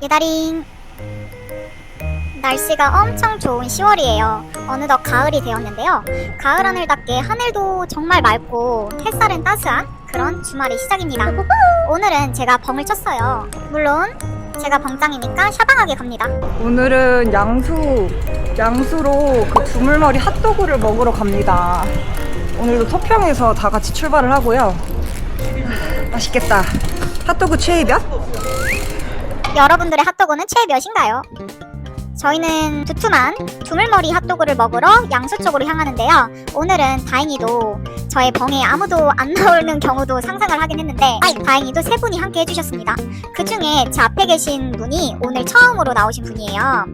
예다링. 날씨가 엄청 좋은 10월이에요. 어느덧 가을이 되었는데요. 가을 하늘답게 하늘도 정말 맑고 햇살은 따스한 그런 주말의 시작입니다. 오늘은 제가 벙을 쳤어요. 물론 제가 벙짱이니까 샤방하게 갑니다. 오늘은 양수로 그 두물머리 핫도그를 먹으러 갑니다. 오늘도 토평에서 다 같이 출발을 하고요. 맛있겠다. 핫도그 최애 몇? 여러분들의 핫도그는 최애 몇인가요? 저희는 두툼한 두물머리 핫도그를 먹으러 양수 쪽으로 향하는데요. 오늘은 다행히도 저의 벙에 아무도 안 나오는 경우도 상상을 하긴 했는데 다행히도 세 분이 함께 해주셨습니다. 그 중에 제 앞에 계신 분이 오늘 처음으로 나오신 분이에요.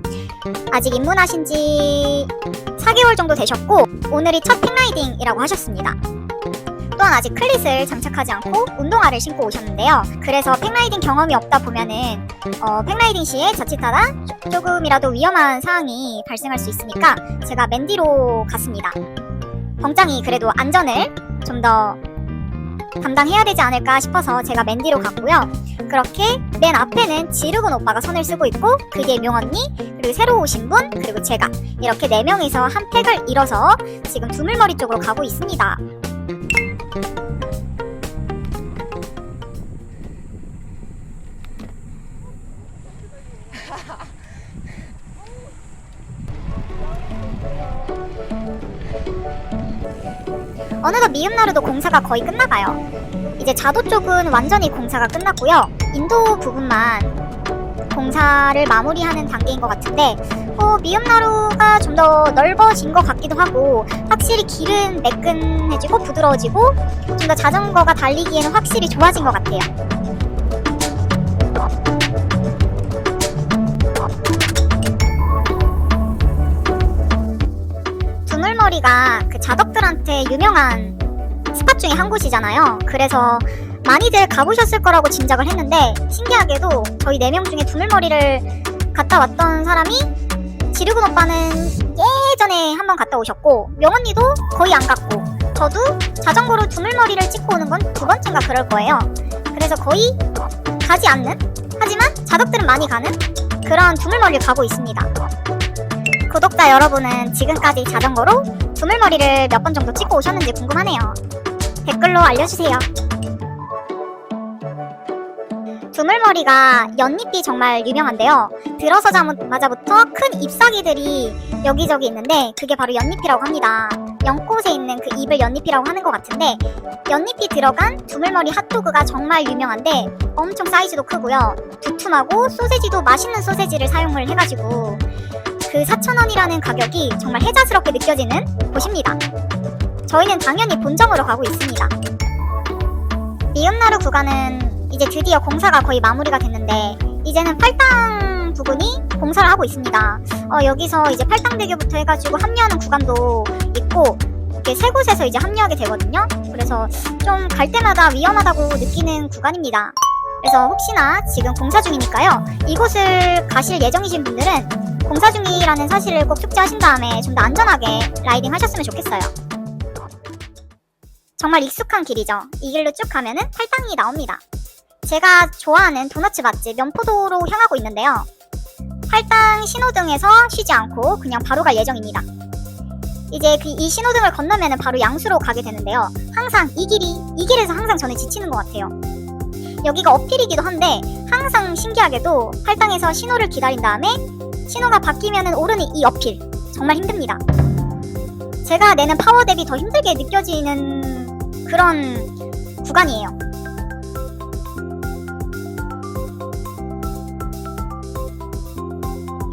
아직 입문하신 지 4개월 정도 되셨고 오늘이 첫 팩라이딩이라고 하셨습니다. 또한 아직 클릿을 장착하지 않고 운동화를 신고 오셨는데요. 그래서 팩라이딩 경험이 없다 보면은 팩라이딩 시에 자칫하다 조금이라도 위험한 상황이 발생할 수 있으니까 제가 맨디로 갔습니다. 벙짱이 그래도 안전을 좀 더 담당해야 되지 않을까 싶어서 제가 맨디로 갔고요. 그렇게 맨 앞에는 지르곤 오빠가 선을 쓰고 있고 그 뒤에 명언니 그리고 새로 오신 분 그리고 제가 이렇게 4명이서 한 팩을 이뤄서 지금 두물머리 쪽으로 가고 있습니다. 어느덧 미음나루도 공사가 거의 끝나가요. 이제 자도 쪽은 완전히 공사가 끝났고요. 인도 부분만 공사를 마무리하는 단계인 것 같은데 미음나루가 좀 더 넓어진 것 같기도 하고 확실히 길은 매끈해지고 부드러워지고 좀 더 자전거가 달리기에는 확실히 좋아진 것 같아요. 두물머리가 그 자덕들한테 유명한 스팟 중에 한 곳이잖아요. 그래서 많이들 가보셨을 거라고 짐작을 했는데 신기하게도 저희 4명 중에 두물머리를 갔다 왔던 사람이 지르군 오빠는 예전에 한번 갔다 오셨고 명언니도 거의 안 갔고 저도 자전거로 두물머리를 찍고 오는 건 2번째인가 그럴 거예요. 그래서 거의 가지 않는 하지만 자덕들은 많이 가는 그런 두물머리를 가고 있습니다. 구독자 여러분은 지금까지 자전거로 두물머리를 몇 번 정도 찍고 오셨는지 궁금하네요. 댓글로 알려주세요. 두물머리가 연잎이 정말 유명한데요. 들어서자마자부터 큰 잎사귀들이 여기저기 있는데 그게 바로 연잎이라고 합니다. 연꽃에 있는 그 잎을 연잎이라고 하는 것 같은데 연잎이 들어간 두물머리 핫도그가 정말 유명한데 엄청 사이즈도 크고요. 두툼하고 소세지도 맛있는 소세지를 사용을 해가지고 그 4,000원이라는 가격이 정말 혜자스럽게 느껴지는 곳입니다. 저희는 당연히 본점으로 가고 있습니다. 미음나루 구간은 이제 드디어 공사가 거의 마무리가 됐는데 이제는 팔당 부근이 공사를 하고 있습니다. 여기서 이제 팔당대교부터 해가지고 합류하는 구간도 있고 이렇게 세 곳에서 이제 합류하게 되거든요. 그래서 좀 갈 때마다 위험하다고 느끼는 구간입니다. 그래서 혹시나 지금 공사 중이니까요. 이곳을 가실 예정이신 분들은 공사 중이라는 사실을 꼭 숙지하신 다음에 좀 더 안전하게 라이딩 하셨으면 좋겠어요. 정말 익숙한 길이죠. 이 길로 쭉 가면은 팔당이 나옵니다. 제가 좋아하는 도너츠 맛집 면포도로 향하고 있는데요. 팔당 신호등에서 쉬지 않고 그냥 바로 갈 예정입니다. 이제 이 신호등을 건너면은 바로 양수로 가게 되는데요. 항상 이 길에서 항상 저는 지치는 것 같아요. 여기가 어필이기도 한데 항상 신기하게도 팔당에서 신호를 기다린 다음에 신호가 바뀌면은 오르는 이 어필 정말 힘듭니다. 제가 내는 파워 대비 더 힘들게 느껴지는 그런 구간이에요.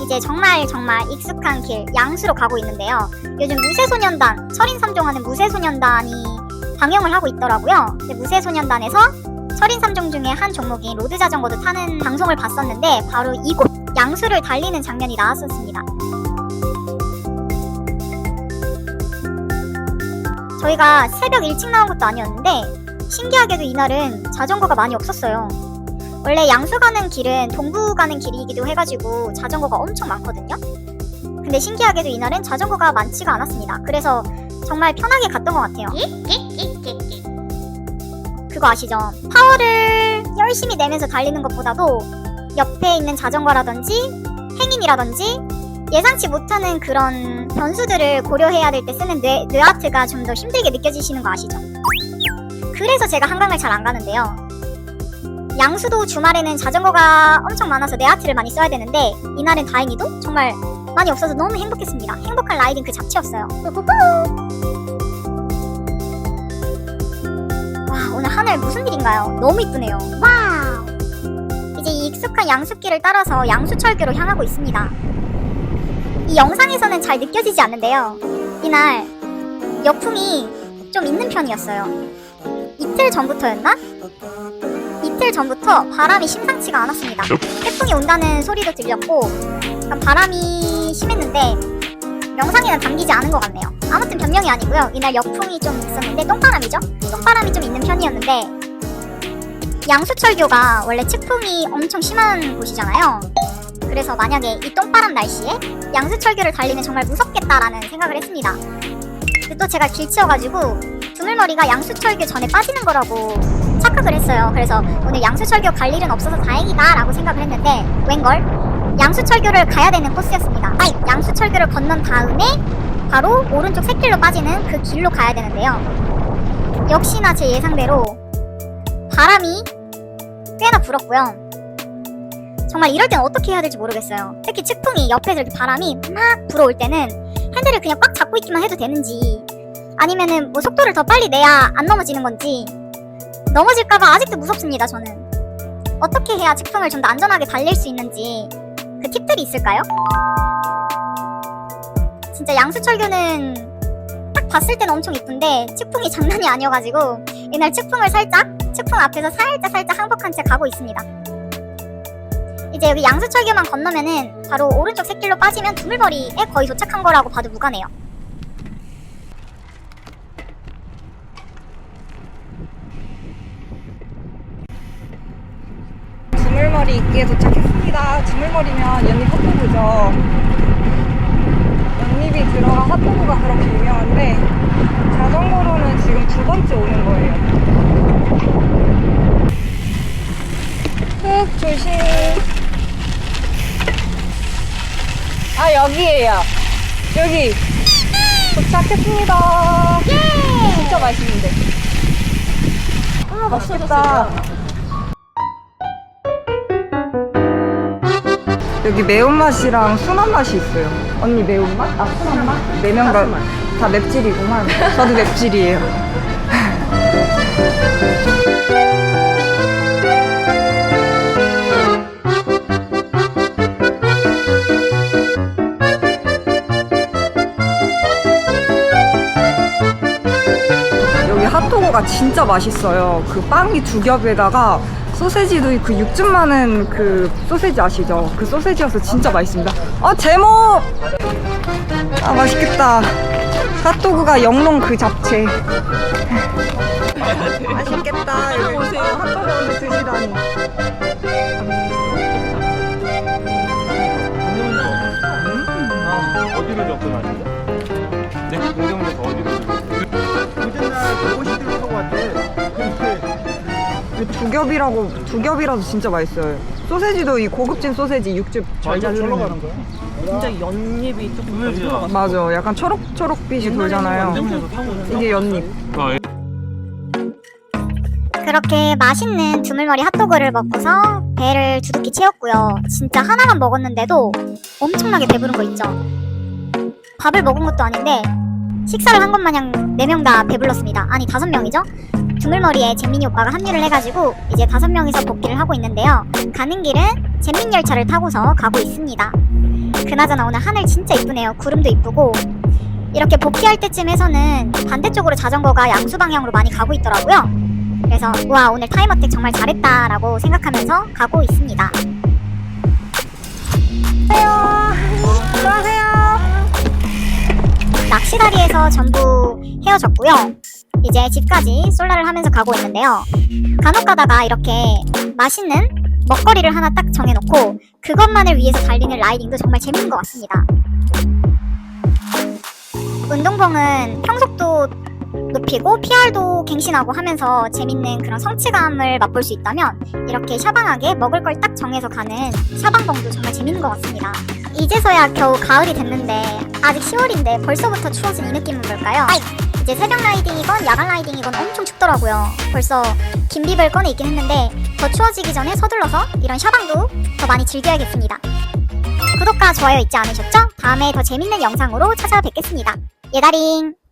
이제 정말 익숙한 길 양수로 가고 있는데요. 요즘 무쇠소년단 철인3종 하는 무쇠소년단이 방영을 하고 있더라고요. 무쇠소년단에서 철인3종 중에 한 종목인 로드자전거도 타는 방송을 봤었는데 바로 이곳 양수를 달리는 장면이 나왔었습니다. 저희가 새벽 일찍 나온 것도 아니었는데 신기하게도 이날은 자전거가 많이 없었어요. 원래 양수 가는 길은 동부 가는 길이기도 해가지고 자전거가 엄청 많거든요. 근데 신기하게도 이날은 자전거가 많지가 않았습니다. 그래서 정말 편하게 갔던 것 같아요. 그거 아시죠? 파워를 열심히 내면서 달리는 것보다도 옆에 있는 자전거라든지 행인이라든지 예상치 못하는 그런 변수들을 고려해야 될 때 쓰는 뇌아트가 좀 더 힘들게 느껴지시는 거 아시죠? 그래서 제가 한강을 잘 안 가는데요. 양수도 주말에는 자전거가 엄청 많아서 뇌아트를 많이 써야 되는데 이날은 다행히도 정말 많이 없어서 너무 행복했습니다. 행복한 라이딩 그 자체였어요. 와, 오늘 하늘 무슨 일인가요? 너무 이쁘네요. 와우! 이제 이 익숙한 양수길을 따라서 양수철교로 향하고 있습니다. 이 영상에서는 잘 느껴지지 않는데요. 이날 역풍이 좀 있는 편이었어요. 이틀 전부터였나? 이틀 전부터 바람이 심상치가 않았습니다. 태풍이 온다는 소리도 들렸고 바람이 심했는데 영상에는 담기지 않은 것 같네요. 아무튼 변명이 아니고요. 이날 역풍이 좀 있었는데 똥바람이죠? 똥바람이 좀 있는 편이었는데 양수철교가 원래 측풍이 엄청 심한 곳이잖아요. 그래서 만약에 이 똥바람 날씨에 양수철교를 달리면 정말 무섭겠다라는 생각을 했습니다. 근데 또 제가 길치여가지고 두물머리가 양수철교 전에 빠지는 거라고 착각을 했어요. 그래서 오늘 양수철교 갈 일은 없어서 다행이다 라고 생각을 했는데 웬걸? 양수철교를 가야 되는 코스였습니다. 양수철교를 건넌 다음에 바로 오른쪽 샛길로 빠지는 그 길로 가야 되는데요. 역시나 제 예상대로 바람이 꽤나 불었고요. 정말 이럴 땐 어떻게 해야 될지 모르겠어요. 특히 측풍이 옆에서 이렇게 바람이 막 불어올 때는 핸들을 그냥 꽉 잡고 있기만 해도 되는지 아니면은 뭐 속도를 더 빨리 내야 안 넘어지는 건지 넘어질까봐 아직도 무섭습니다. 저는 어떻게 해야 측풍을 좀 더 안전하게 달릴 수 있는지 그 팁들이 있을까요? 진짜 양수철교는 딱 봤을 때는 엄청 이쁜데 측풍이 장난이 아니어가지고 이날 측풍 앞에서 살짝 항복한 채 가고 있습니다. 이제 여기 양수철교만 건너면은 바로 오른쪽 샛길로 빠지면 두물머리에 거의 도착한 거라고 봐도 무관해요. 두물머리 있기에 도착했습니다. 두물머리면 연잎 핫도그죠. 연잎이 들어간 핫도그가 그렇게 유명한데 자전거로는 지금 두 번째 오는 거예요. 흙 조심. 아 여기에요. 여기 도착했습니다. 예! 진짜 맛있는데. 아 맛있겠다. 여기 매운맛이랑 순한맛이 있어요. 언니 매운맛? 아 순한맛? 네 명 다 맵찔이구만. 저도 맵찔이에요. 여기 핫도그가 진짜 맛있어요. 그 빵이 두 겹에다가 소세지도 그 육즙 많은 그 소세지 아시죠? 그 소세지여서 진짜 맛있습니다. 제목! 아 맛있겠다. 핫도그가 영롱 그 잡채. 맛있겠다. 여기 오세요. 핫도그 오늘 드시다니. 어디로 접근하시죠? 네? 동대문에서 어디로 접근? 그전날 보고 싶은 것 같아. 두 겹이라서 진짜 맛있어요. 소세지도 이 고급진 소세지 육즙 잘 가는 거야? 진짜 연잎이 조금 덜 들어갔어. 맞아. 약간 초록빛이 돌잖아요. 이게 연잎. 그렇게 맛있는 두물머리 핫도그를 먹고서 배를 두둑히 채웠고요. 진짜 하나만 먹었는데도 엄청나게 배부른 거 있죠. 밥을 먹은 것도 아닌데 식사를 한 것 마냥 4명 다 배불렀습니다. 아니 5명이죠? 두물머리에 잼민이 오빠가 합류를 해가지고 이제 5명이서 복귀를 하고 있는데요. 가는 길은 잼민열차를 타고서 가고 있습니다. 그나저나 오늘 하늘 진짜 이쁘네요. 구름도 이쁘고 이렇게 복귀할 때쯤에서는 반대쪽으로 자전거가 양수 방향으로 많이 가고 있더라고요. 그래서 와 오늘 타임어택 정말 잘했다 라고 생각하면서 가고 있습니다. 안녕하세요. 낚시다리에서 전부 헤어졌고요. 이제 집까지 솔라를 하면서 가고 있는데요. 간혹 가다가 이렇게 맛있는 먹거리를 하나 딱 정해놓고 그것만을 위해서 달리는 라이딩도 정말 재밌는 것 같습니다. 운동봉은 평속도 높이고 PR도 갱신하고 하면서 재밌는 그런 성취감을 맛볼 수 있다면 이렇게 샤방하게 먹을 걸 딱 정해서 가는 샤방봉도 정말 재밌는 것 같습니다. 이제서야 겨우 가을이 됐는데 아직 10월인데 벌써부터 추워진 이 느낌은 뭘까요? 이제 새벽 라이딩이건 야간 라이딩이건 엄청 춥더라고요. 벌써 긴비를 꺼내 있긴 했는데 더 추워지기 전에 서둘러서 이런 샤방도 더 많이 즐겨야겠습니다. 구독과 좋아요 잊지 않으셨죠? 다음에 더 재밌는 영상으로 찾아뵙겠습니다. 예다링!